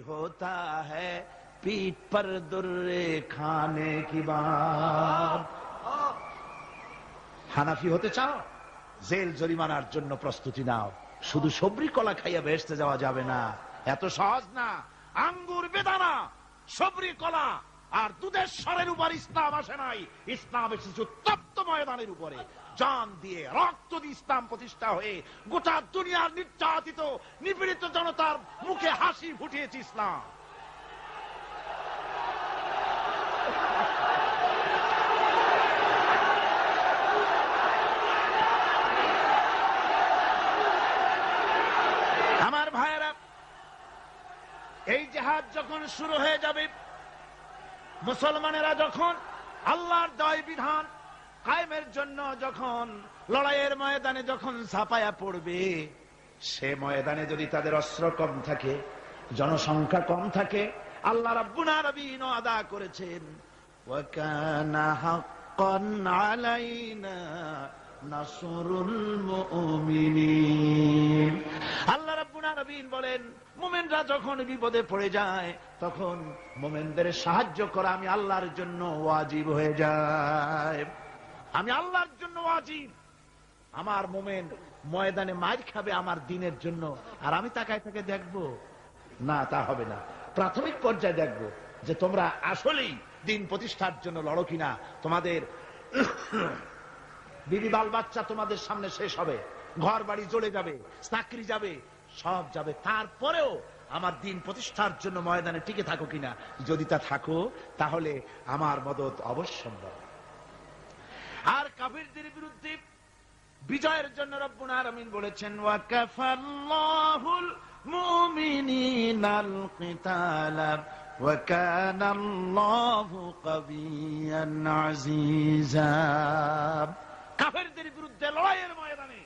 होता है पीठ पर दुर्रे खाने की बात। হানাফি হতে চাও, জেল জরিমানার জন্য প্রস্তুতি নাও। শুধু সবরি কলা খাইয়া বেহেশতে যাওয়া যাবে না, এত সহজ না। আঙ্গুর বেদানা সবরি কলা আর দুধের স্বরের উপর ইসলাম আসে নাই। ইসলাম এসেছে তপ্ত ময়দানের উপরে, জান দিয়ে রক্ত দিয়ে ইসলাম প্রতিষ্ঠা হয়ে গোটা দুনিয়ার নির্যাতিত নিপীড়িত জনতার মুখে হাসি ফুটিয়েছে ইসলাম। আমার ভাইয়েরা, এই জিহাদ যখন শুরু হয়ে যাবে, মুসলমানেরা যখন আল্লাহর দয় বিধান কায়েমের জন্য যখন লড়াইয়ের ময়দানে যখন ছাপায়া পড়বে, সে ময়দানে যদি তাদের অস্ত্র কম থাকে, জনসংখ্যা কম থাকে, আল্লাহ রাব্বুল আলামিন আদা করেছেন ওয়া কানা হাক্কান আলাইনা নাসরুল মুমিনিন। আল্লাহ রাব্বুল আলামিন বলেন, মুমিনরা যখন বিপদে পড়ে যায় তখন মুমিনদের সাহায্য করা আমি আল্লাহর জন্য ওয়াজিব হয়ে যায়। আমি আল্লাহর জন্য ওয়াজিব। আমার মুমিন ময়দানে মার খাবে আমার দ্বীনের জন্য, আর আমি তাকায় তাকে দেখবো না, তা হবে না। প্রাথমিক পর্যায়ে দেখবো যে তোমরা আসলেই দ্বীন প্রতিষ্ঠার জন্য লড়ো কিনা। তোমাদের বিবি বাল বাচ্চা তোমাদের সামনে শেষ হবে, ঘর বাড়ি জ্বলে যাবে, চাকরি যাবে, সব যাবে, তারপরেও আমার দ্বীন প্রতিষ্ঠার জন্য ময়দানে টিকে থাকো কিনা। যদি তা থাকো তাহলে আমার মদদ অবশ্যম্ভব। আর কাফিরদের বিরুদ্ধে বিজয়ের জন্য রব্বুল আলামিন বলেছেন ওয়া কাফাল্লাহুল মুমিনিনাল কিতালা ওয়া কানাল্লাহু কাবিয়ান আজিজা। কাফেরদের বিরুদ্ধে লড়াইয়ের ময়দানে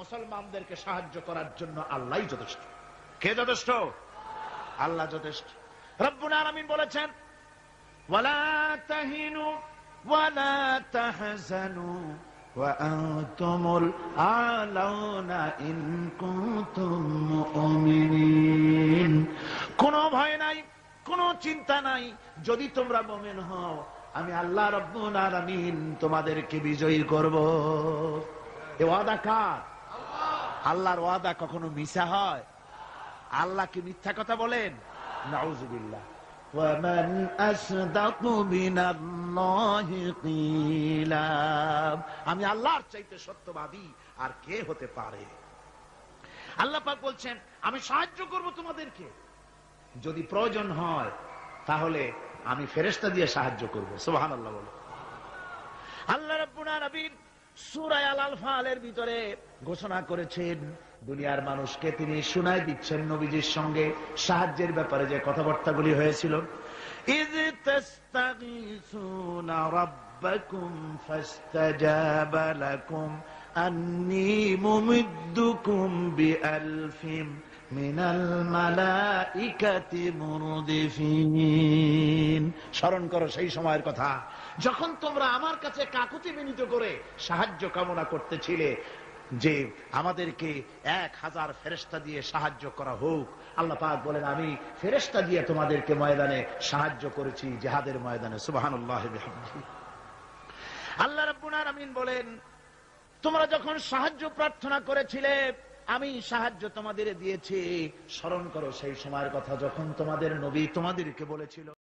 মুসলমানদেরকে সাহায্য করার জন্য আল্লাহই যথেষ্ট। কে যথেষ্ট? আল্লাহ যথেষ্ট। রব্বুল আলামিন বলেছেন ওয়ালা তাহিনু ওয়ালা তাহজানু ওয়া আনতুমুল আলাউনা ইন কুনতুম মুমিনিন। কোনো ভয় নাই, কোনো চিন্তা নাই, যদি তোমরা মুমিন হও আমি আল্লাহ রাব্বুল আলামিন তোমাদেরকে বিজয়ী করব। এ ওয়াদা কার? আল্লাহর ওয়াদা কখনো মিথ্যা হয়? আল্লাহ কি মিথ্যা কথা বলেন? নাউযুবিল্লাহ। ওয়ামান আসদাকু মিনাল্লাহি কিলা। আমি আল্লাহর চাইতে সত্যবাদী আর কে হতে পারে? আল্লাহ পাক বলছেন আমি সাহায্য করব তোমাদেরকে, যদি প্রয়োজন হয় তাহলে আমি ফেরেশতা দিয়ে সাহায্য করব। সুবহানাল্লাহ বলো। আল্লাহ রাব্বুল আলামিন সূরা আল-আনফালের ভিতরে ঘোষণা করেছেন, দুনিয়ার মানুষকে তিনি শুনায় দিচ্ছেন নবীজির সঙ্গে সাহায্যের ব্যাপারে যে কথাবার্তাগুলি হয়েছিল। ইয তাস্তাগীসুনা রাব্বাকুম ফাস্তাজাবা লাকুম আন্নী মুমিদ্দুকুম বিআলফিন মিনাল মালাইকাতি মুরদিফিন। স্মরণ করো সেই সময়ের কথা যখন তোমরা আমার কাছে কাকুতি বিনীত করে সাহায্য কামনা করতেছিলে যে আমাদেরকে 1000 ফেরেশতা দিয়ে সাহায্য করা হোক। আল্লাহ পাক বলেন আমি ফেরেশতা দিয়ে তোমাদেরকে ময়দানে সাহায্য করেছি, জিহাদের ময়দানে। সুবহানাল্লাহ বিহামদিহি। আল্লাহ রাব্বুল আলামিন বলেন তোমরা যখন সাহায্য প্রার্থনা করেছিলে আমি সাহায্য তোমাদের দিয়েছি। স্মরণ করো সেই সময়ের কথা যখন তোমাদের নবী তোমাদেরকে বলেছিল